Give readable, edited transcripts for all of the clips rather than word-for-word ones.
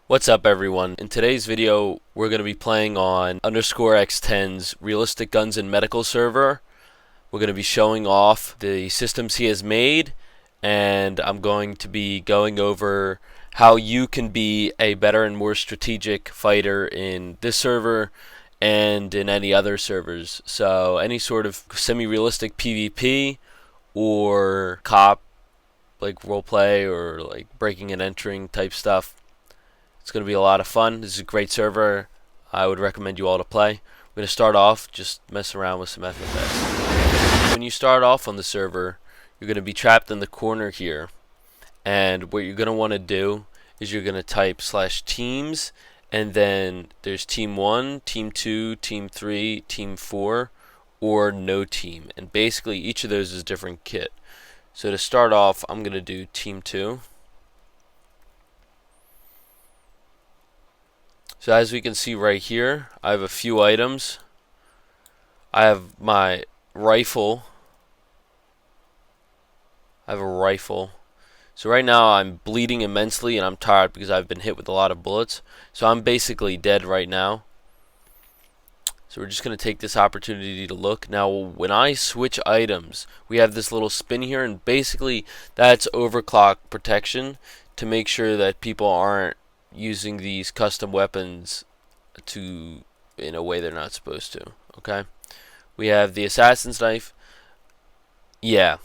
What's up everyone? In today's video we're going to be playing on _x10's realistic guns and medical server. We're going to be showing off the systems he has made, and I'm going to be going over how you can be a better and more strategic fighter in this server and in any other servers. So any sort of semi-realistic PvP or cop like roleplay or like breaking and entering type stuff. It's going to be a lot of fun. This is a great server. I would recommend you all to play. We're going to start off just messing around with some FFS. When you start off on the server, you're going to be trapped in the corner here. And what you're going to want to do is you're going to type /teams, and then there's team 1, team 2, team 3, team 4, or no team. And basically each of those is a different kit. So to start off, I'm going to do team 2. So as we can see right here, I have a few items. I have my rifle. I have a rifle. So right now I'm bleeding immensely and I'm tired because I've been hit with a lot of bullets. So I'm basically dead right now. So we're just going to take this opportunity to look. Now when I switch items, we have this little spin here, and basically that's overclock protection to make sure that people aren't using these custom weapons in a way they're not supposed to. Okay, we have the assassin's knife. Yeah,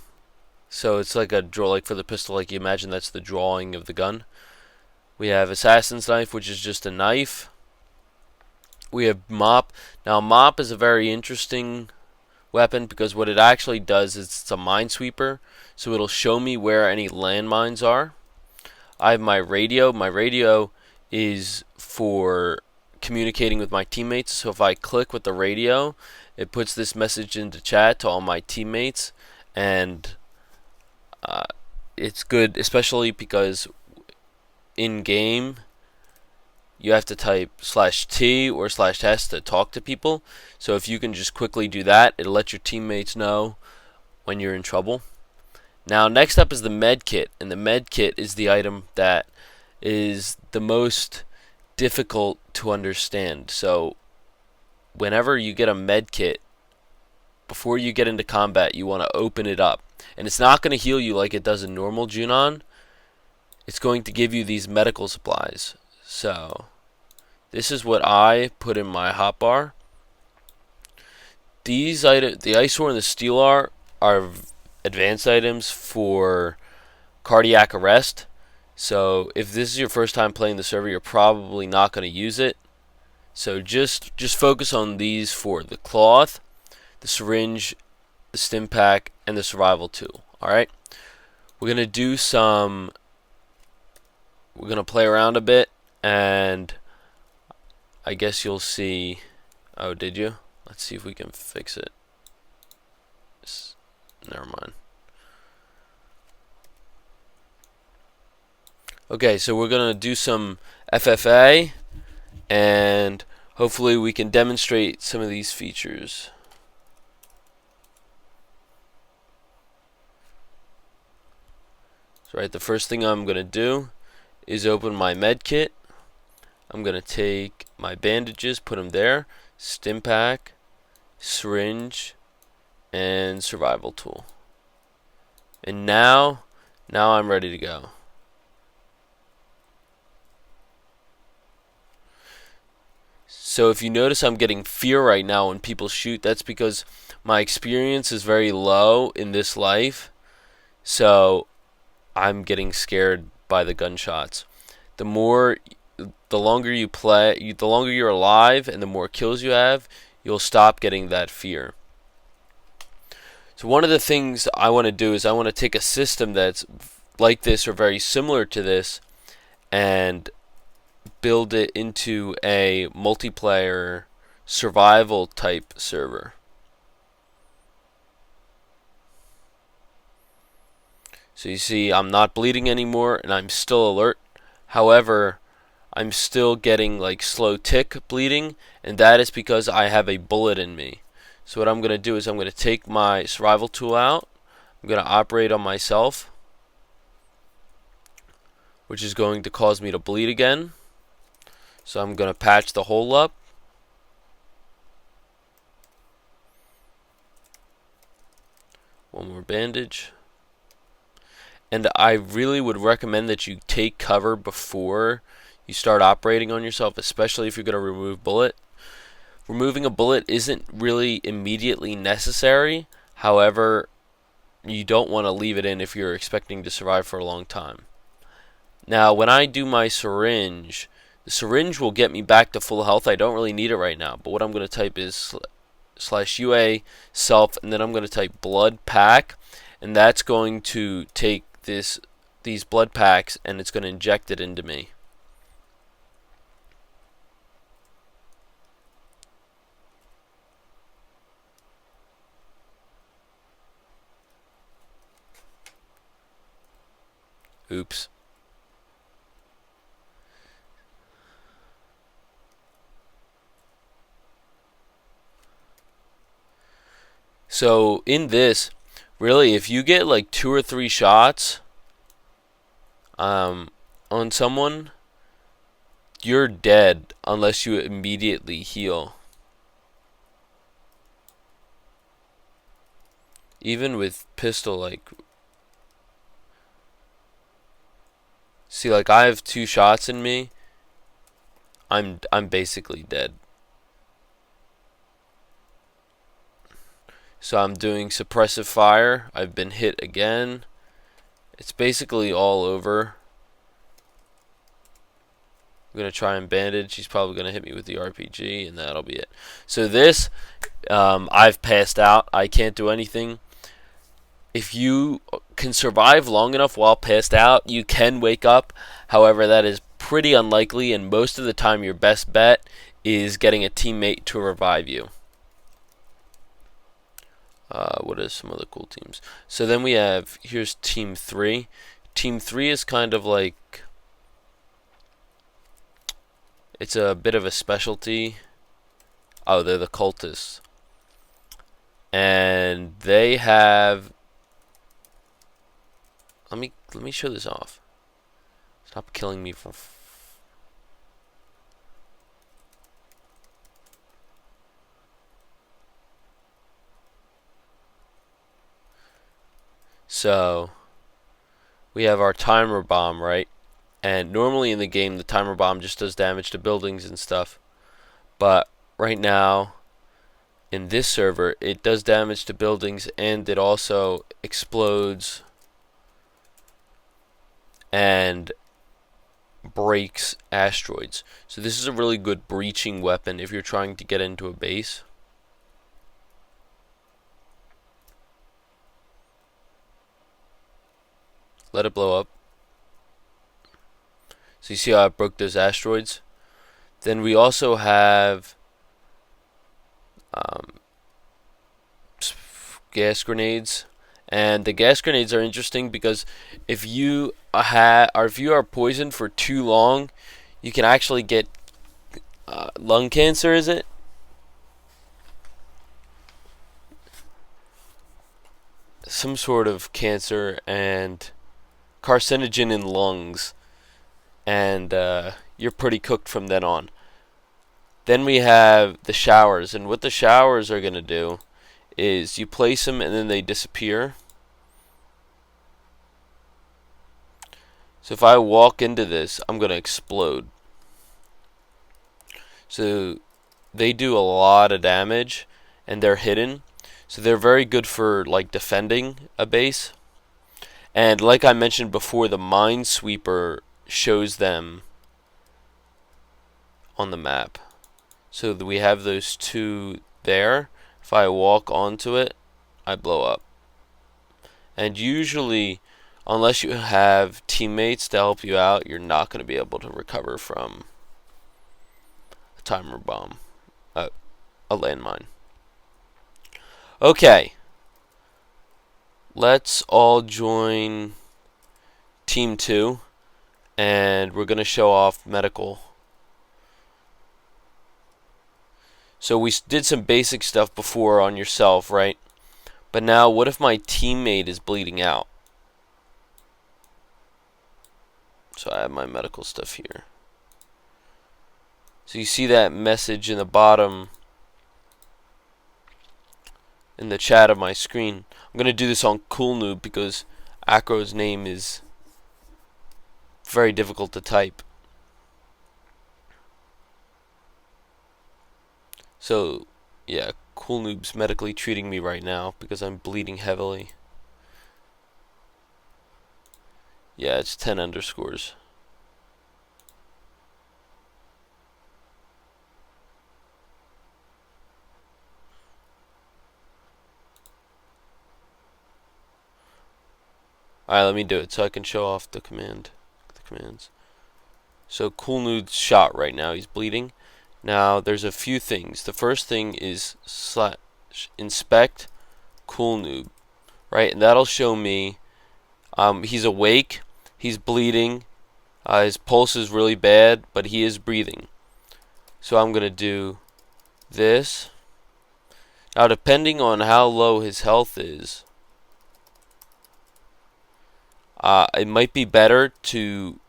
so it's like a draw, like for the pistol, like you imagine that's the drawing of the gun. We have assassin's knife, which is just a knife. We have mop. Now mop is a very interesting weapon because what it actually does is it's a minesweeper, so it'll show me where any landmines are. I have my radio. My radio is for communicating with my teammates. So if I click with the radio, it puts this message into chat to all my teammates, and it's good, especially because in game you have to type /T or /S to talk to people. So if you can just quickly do that, it'll let your teammates know when you're in trouble. Now next up is the med kit, and the med kit is the item that is the most difficult to understand. So whenever you get a med kit, before you get into combat, you want to open it up, and it's not going to heal you like it does in normal Junon. It's going to give you these medical supplies. So this is what I put in my hotbar. These items, the Ice Ore and the Steel are advanced items for cardiac arrest. So if this is your first time playing the server, you're probably not going to use it. So just focus on these four: the cloth, the syringe, the stim pack, and the survival tool. Alright? We're going to play around a bit, and I guess you'll see. Oh, did you? Let's see if we can fix it. Never mind. Okay, so we're going to do some FFA, and hopefully we can demonstrate some of these features. So right, the first thing I'm going to do is open my med kit. I'm going to take my bandages, put them there, stim pack, syringe, and survival tool. And now I'm ready to go. So if you notice I'm getting fear right now when people shoot, that's because my experience is very low in this life. So I'm getting scared by the gunshots. The longer you play, the longer you're alive and the more kills you have, you'll stop getting that fear. So one of the things I want to do is I want to take a system that's like this or very similar to this and build it into a multiplayer survival type server. So you see I'm not bleeding anymore and I'm still alert. However, I'm still getting like slow tick bleeding, and that is because I have a bullet in me. So what I'm going to do is I'm going to take my survival tool out. I'm going to operate on myself, which is going to cause me to bleed again. So I'm going to patch the hole up. One more bandage. And I really would recommend that you take cover before you start operating on yourself, especially if you're going to remove bullet. Removing a bullet isn't really immediately necessary. However, you don't want to leave it in if you're expecting to survive for a long time. Now, when I do my syringe, the syringe will get me back to full health. I don't really need it right now, but what I'm going to type is /UA self, and then I'm going to type blood pack, and that's going to take these blood packs and it's going to inject it into me. Oops. So in this, really, if you get like 2 or 3 shots on someone, you're dead unless you immediately heal. Even with pistol, like, see, like I have 2 shots in me. I'm basically dead. So I'm doing suppressive fire. I've been hit again. It's basically all over. I'm going to try and bandage. He's probably going to hit me with the RPG, and that'll be it. So this, I've passed out. I can't do anything. If you can survive long enough while passed out, you can wake up. However, that is pretty unlikely, and most of the time your best bet is getting a teammate to revive you. What are some other cool teams? So then we have, here's Team 3. Team 3 is kind of like, it's a bit of a specialty. Oh, they're the cultists. And they have, let me show this off. Stop killing me for So we have our timer bomb, right? And normally in the game the timer bomb just does damage to buildings and stuff. But right now in this server it does damage to buildings, and it also explodes and breaks asteroids. So this is a really good breaching weapon if you're trying to get into a base. Let it blow up. So you see how it broke those asteroids? Then we also have gas grenades. And the gas grenades are interesting because if you are poisoned for too long, you can actually get lung cancer, is it? Some sort of cancer and carcinogen in lungs, and you're pretty cooked from then on. Then we have the showers, and what the showers are going to do is you place them and then they disappear. So if I walk into this, I'm going to explode. So they do a lot of damage, and they're hidden. So they're very good for like defending a base. And like I mentioned before, the minesweeper shows them on the map. So we have those 2 there. If I walk onto it, I blow up. And usually, unless you have teammates to help you out, you're not going to be able to recover from a timer bomb, a landmine. Okay. Let's all join Team 2, and we're going to show off medical. So we did some basic stuff before on yourself, right? But now, what if my teammate is bleeding out? So I have my medical stuff here. So you see that message in the bottom in the chat of my screen. I'm going to do this on Cool Noob because Akro's name is very difficult to type. So, yeah, Cool Noob's medically treating me right now because I'm bleeding heavily. Yeah, it's 10 underscores. Alright, let me do it so I can show off the commands. So Cool Noob's shot right now. He's bleeding. Now there's a few things. The first thing is inspect Cool Noob, right? And that'll show me he's awake, he's bleeding, his pulse is really bad, but he is breathing. So I'm gonna do this. Now depending on how low his health is, it might be better to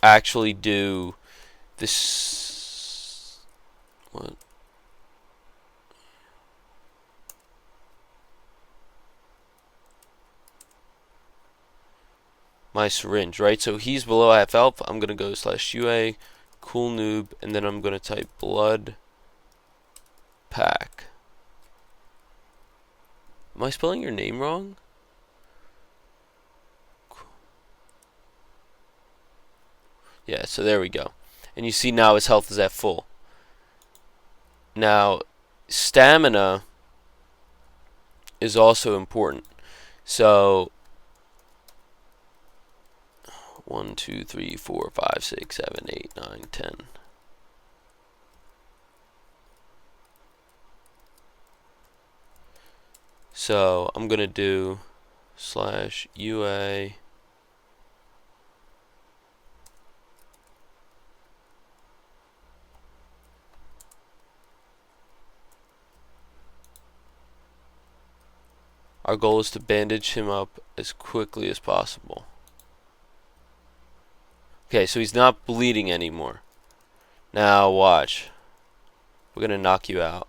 actually do this. What? My syringe, right? So he's below half health. I'm gonna go /UA Cool Noob, and then I'm gonna type blood pack. Am I spelling your name wrong? Yeah, so there we go. And you see now his health is at full. Now, stamina is also important. So, 1, 2, 3, 4, 5, 6, 7, 8, 9, 10. So, I'm going to do /UA Our goal is to bandage him up as quickly as possible. Okay, so he's not bleeding anymore. Now watch. We're gonna knock you out.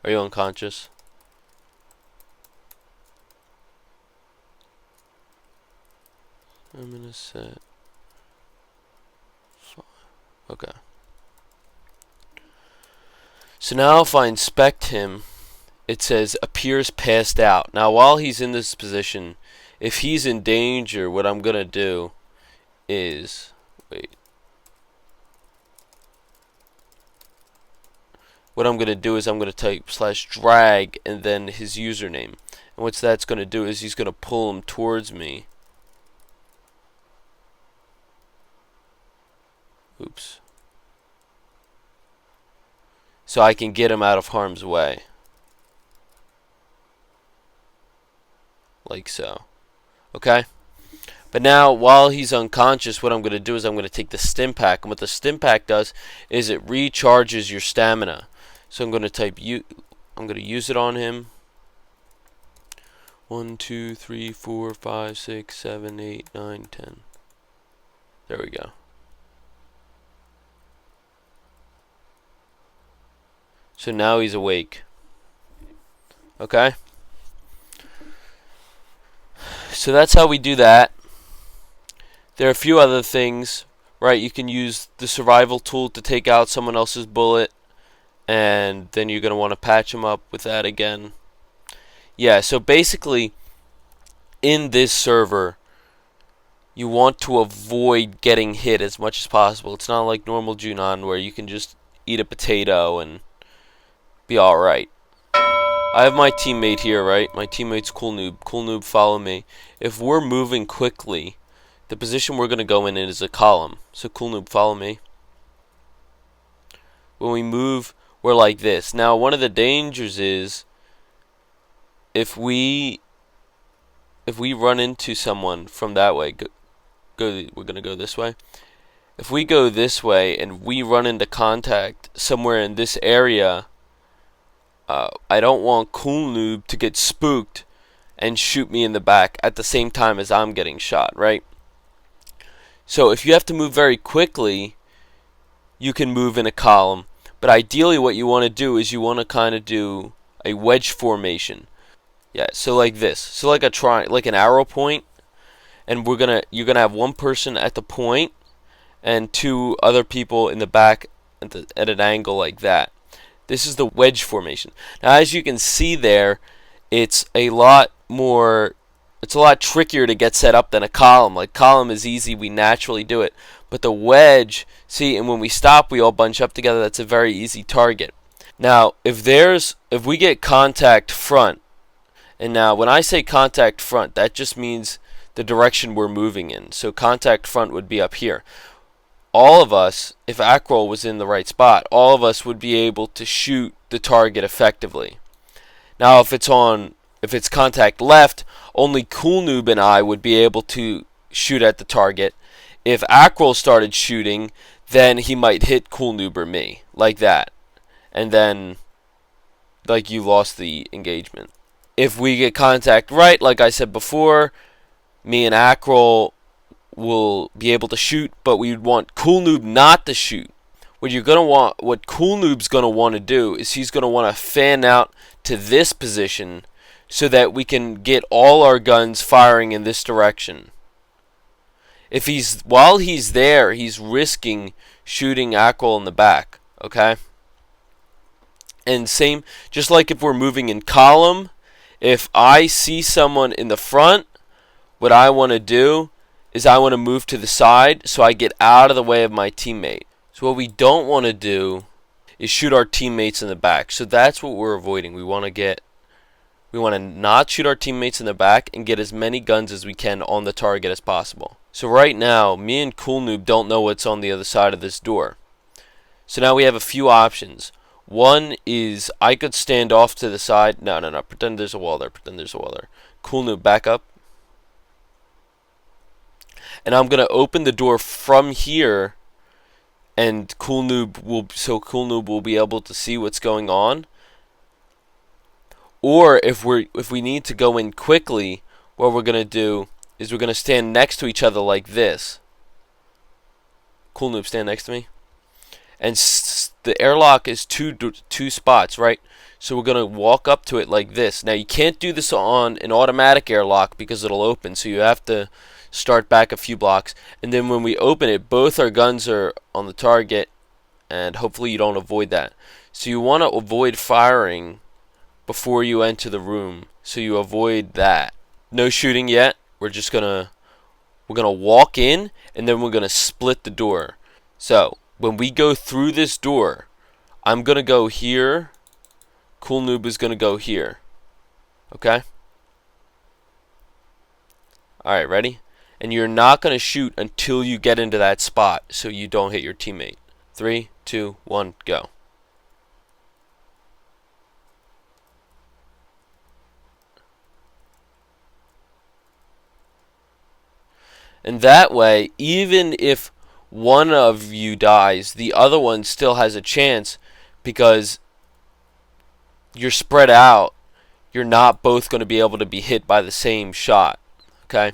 Are you unconscious? I'm gonna set. Okay. So now if I inspect him, it says appears passed out. Now while he's in this position, if he's in danger, what I'm gonna do is I'm gonna type /drag and then his username. And what that's gonna do is he's gonna pull him towards me. Oops. So I can get him out of harm's way. Like so. Okay? But now, while he's unconscious, what I'm going to do is I'm going to take the stim pack. And what the stim pack does is it recharges your stamina. So I'm going to type I'm going to use it on him. 1, 2, 3, 4, 5, 6, 7, 8, 9, 10. There we go. So now he's awake. Okay? So that's how we do that. There are a few other things, right? You can use the survival tool to take out someone else's bullet, and then you're going to want to patch them up with that again. Yeah, so basically, in this server, you want to avoid getting hit as much as possible. It's not like normal Junon where you can just eat a potato and be alright. I have my teammate here, right? My teammate's Cool Noob. Cool Noob, follow me. If we're moving quickly, the position we're going to go in is a column. So Cool Noob, follow me. When we move, we're like this. Now, one of the dangers is if we run into someone from that way, we're going to go this way. If we go this way and we run into contact somewhere in this area, I don't want Cool Noob to get spooked and shoot me in the back at the same time as I'm getting shot, right? So if you have to move very quickly, you can move in a column. But ideally what you want to do is you want to kind of do a wedge formation. Yeah, so like this. So like like an arrow point, and you're gonna have one person at the point and two other people in the back at an angle like that. This is the wedge formation. Now as you can see there, it's a lot trickier to get set up than a column. Like column is easy, we naturally do it. But the wedge, see, and when we stop, we all bunch up together. That's a very easy target. Now, if we get contact front, and now when I say contact front, that just means the direction we're moving in. So contact front would be up here. All of us, if Akrol was in the right spot, all of us would be able to shoot the target effectively. Now, if it's contact left, only Cool Noob and I would be able to shoot at the target. If Akrol started shooting, then he might hit Cool Noob or me, like that. And then, like, you lost the engagement. If we get contact right, like I said before, me and Akrol will be able to shoot, but we would want Cool Noob not to shoot. What Cool Noob's gonna want to do is he's gonna want to fan out to this position so that we can get all our guns firing in this direction. While he's there, he's risking shooting Akrol in the back, okay? And same, just like if we're moving in column, if I see someone in the front, what I want to do is I want to move to the side so I get out of the way of my teammate. So what we don't want to do is shoot our teammates in the back. So that's what we're avoiding. We want to not shoot our teammates in the back and get as many guns as we can on the target as possible. So right now, me and Cool Noob don't know what's on the other side of this door. So now we have a few options. One is I could stand off to the side. No. Pretend there's a wall there. Cool Noob, back up. And I'm going to open the door from here, and Cool Noob will be able to see what's going on. Or if we need to go in quickly, what we're going to do is we're going to stand next to each other like this. Cool Noob, stand next to me. And the airlock is two spots, right? So we're going to walk up to it like this. Now you can't do this on an automatic airlock because it'll open, so you have to start back a few blocks. And then when we open it, both our guns are on the target, and hopefully you don't avoid that. So you want to avoid firing before you enter the room, so you avoid that. No shooting yet. We're gonna walk in, and then we're gonna split the door. So when we go through this door, I'm gonna go here. Cool Noob is gonna go here. Okay? Alright, ready? And you're not gonna shoot until you get into that spot so you don't hit your teammate. 3, 2, 1, go. And that way, even if one of you dies, the other one still has a chance because you're spread out. You're not both going to be able to be hit by the same shot. Okay?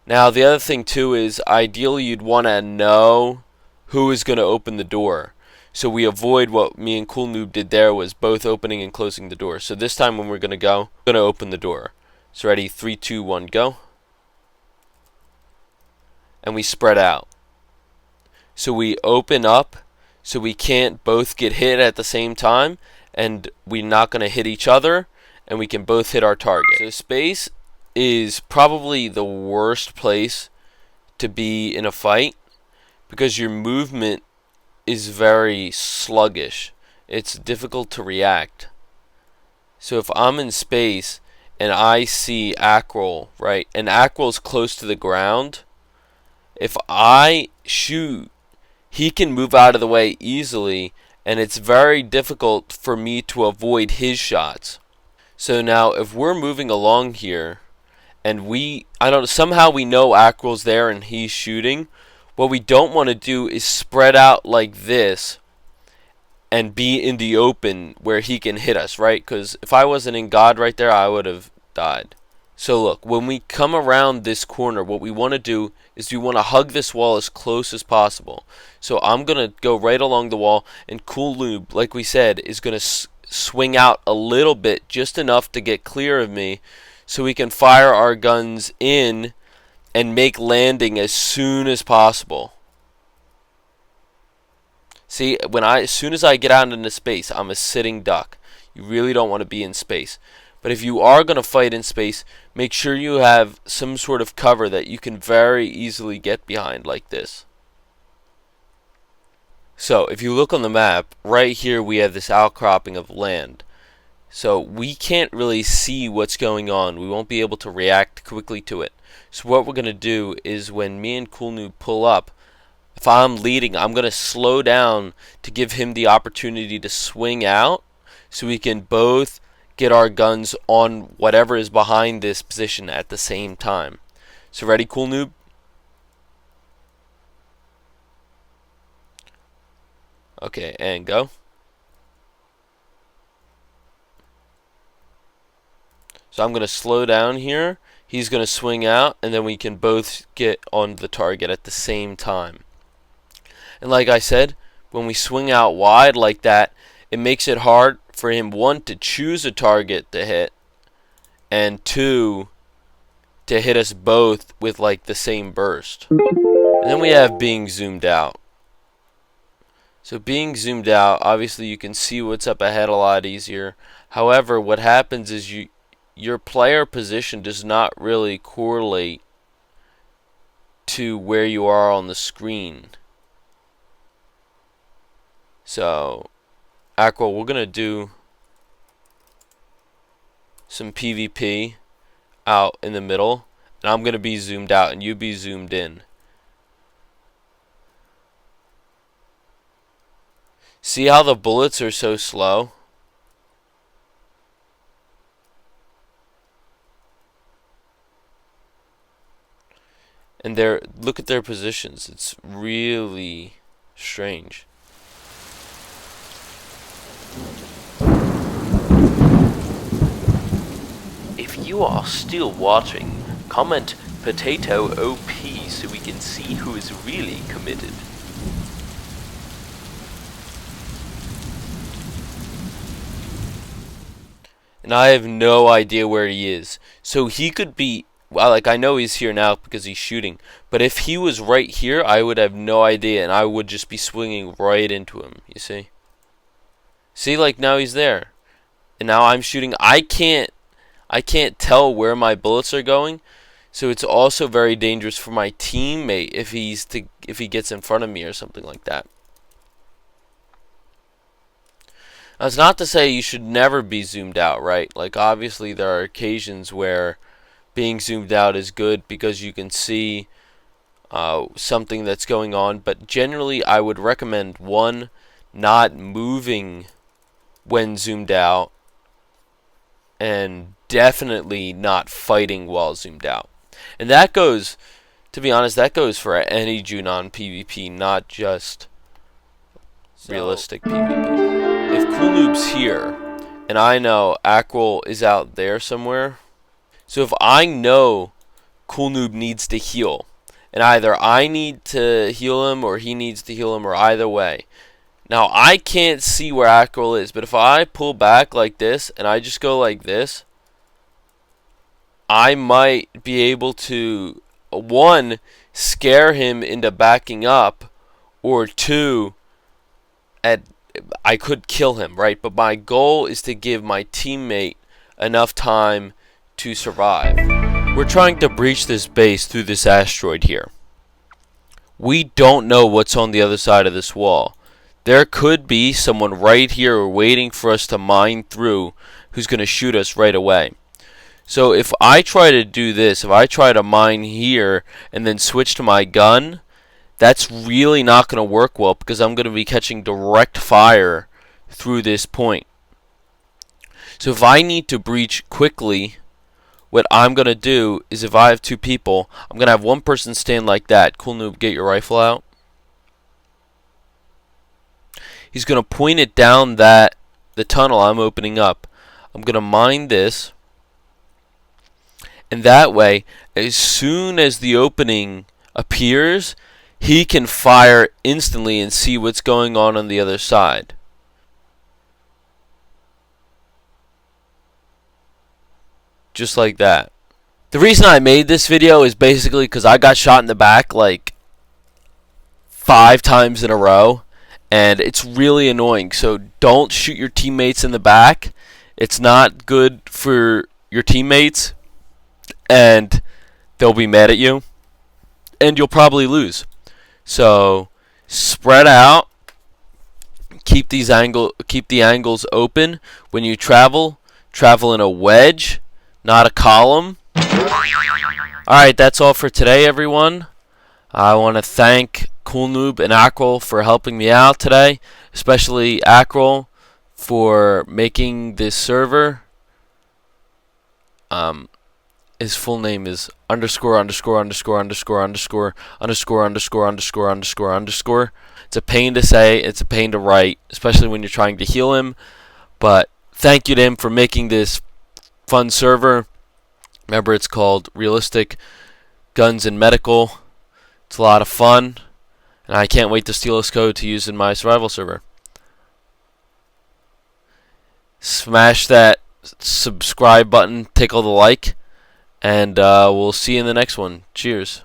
Now, the other thing, too, is ideally you'd want to know who is going to open the door. So we avoid what me and Cool Noob did there, was both opening and closing the door. So this time when we're going to go, we're going to open the door. So ready, 3, 2, 1, go. And we spread out. So we open up so we can't both get hit at the same time, and we're not going to hit each other, and we can both hit our target. So space is probably the worst place to be in a fight because your movement is very sluggish. It's difficult to react. So if I'm in space and I see Akrol, right, and Akrol's close to the ground, if I shoot, he can move out of the way easily, and it's very difficult for me to avoid his shots. So now, if we're moving along here, and somehow we know Akrol's there and he's shooting, what we don't want to do is spread out like this and be in the open where he can hit us, right? Because if I wasn't in God right there, I would have died. So look, when we come around this corner, what we want to do is we want to hug this wall as close as possible. So I'm going to go right along the wall, and Cool Noob, like we said, is going to swing out a little bit, just enough to get clear of me, so we can fire our guns in and make landing as soon as possible. See, as soon as I get out into space, I'm a sitting duck. You really don't want to be in space. But if you are going to fight in space, make sure you have some sort of cover that you can very easily get behind, like this. So, if you look on the map, right here we have this outcropping of land. So, we can't really see what's going on. We won't be able to react quickly to it. So, what we're going to do is when me and Cool Noob pull up, if I'm leading, I'm going to slow down to give him the opportunity to swing out so we can both get our guns on whatever is behind this position at the same time. So ready, Cool Noob? Okay, and go. So I'm going to slow down here. He's going to swing out, and then we can both get on the target at the same time. And like I said, when we swing out wide like that, it makes it hard for him, one, to choose a target to hit, and two, to hit us both with like the same burst. And then we have being zoomed out. So being zoomed out, obviously you can see what's up ahead a lot easier. However, what happens is your player position does not really correlate to where you are on the screen. So, Akrol, we're going to do some PvP out in the middle, and I'm going to be zoomed out and you be zoomed in. See how the bullets are so slow? And look at their positions. It's really strange. If you are still watching, comment potato OP so we can see who is really committed. And I have no idea where he is. So he could be, well, like I know he's here now because he's shooting. But if he was right here, I would have no idea, and I would just be swinging right into him, you see? See, like now he's there. And now I'm shooting. I can't tell where my bullets are going. So it's also very dangerous for my teammate if he gets in front of me or something like that. That's not to say you should never be zoomed out, right? Like obviously there are occasions where being zoomed out is good because you can see something that's going on, but generally I would recommend, one, not moving when zoomed out, and definitely not fighting while zoomed out. And that goes, to be honest, that goes for any Junon PvP, not just realistic PvP. If Cool Noob's here, and I know Akrol is out there somewhere, so if I know Cool Noob needs to heal, and either I need to heal him or he needs to heal him, or either way. Now I can't see where Akrol is, but if I pull back like this and I just go like this, I might be able to, one, scare him into backing up, or two, I could kill him, right? But my goal is to give my teammate enough time to survive. We're trying to breach this base through this asteroid here. We don't know what's on the other side of this wall. There could be someone right here waiting for us to mine through who's going to shoot us right away. So if I try to do this, if I try to mine here and then switch to my gun, that's really not going to work well because I'm going to be catching direct fire through this point. So if I need to breach quickly, what I'm going to do is, if I have two people, I'm going to have one person stand like that. Cool Noob, get your rifle out. He's going to point it down the tunnel I'm opening up. I'm going to mine this. And that way, as soon as the opening appears, he can fire instantly and see what's going on the other side. Just like that. The reason I made this video is basically because I got shot in the back like 5 times in a row, and it's really annoying. So don't shoot your teammates in the back. It's not good for your teammates, and they'll be mad at you, and you'll probably lose. So spread out. Keep the angles open when you travel. Travel in a wedge, not a column. Alright, that's all for today, everyone. I want to thank Cool Noob and Akrol for helping me out today, especially Akrol for making this server. His full name is underscore underscore underscore underscore underscore underscore underscore underscore underscore underscore. It's a pain to say, it's a pain to write, especially when you're trying to heal him. But thank you to him for making this fun server. Remember, it's called Realistic Guns and Medical. It's a lot of fun, and I can't wait to steal this code to use in my survival server. Smash that subscribe button, tickle the like, and we'll see you in the next one. Cheers.